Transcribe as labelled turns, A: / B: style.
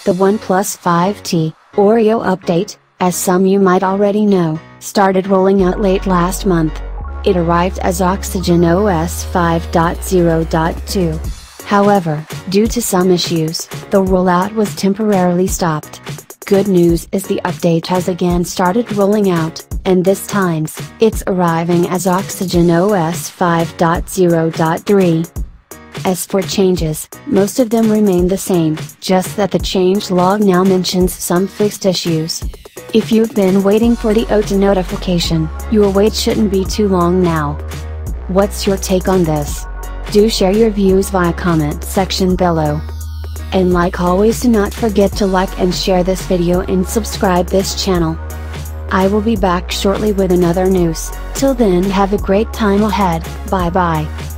A: The OnePlus 5T Oreo update, as some you might already know, started rolling out late last month. It arrived as OxygenOS 5.0.2. However, due to some issues, the rollout was temporarily stopped. Good news is the update has again started rolling out, and this time, it's arriving as OxygenOS 5.0.3. As for changes, most of them remain the same, just that the change log now mentions some fixed issues. If you've been waiting for the OTA notification, your wait shouldn't be too long now. What's your take on this? Do share your views via comment section below. And like always, do not forget to like and share this video and subscribe this channel. I will be back shortly with another news. Till then, have a great time ahead. Bye bye.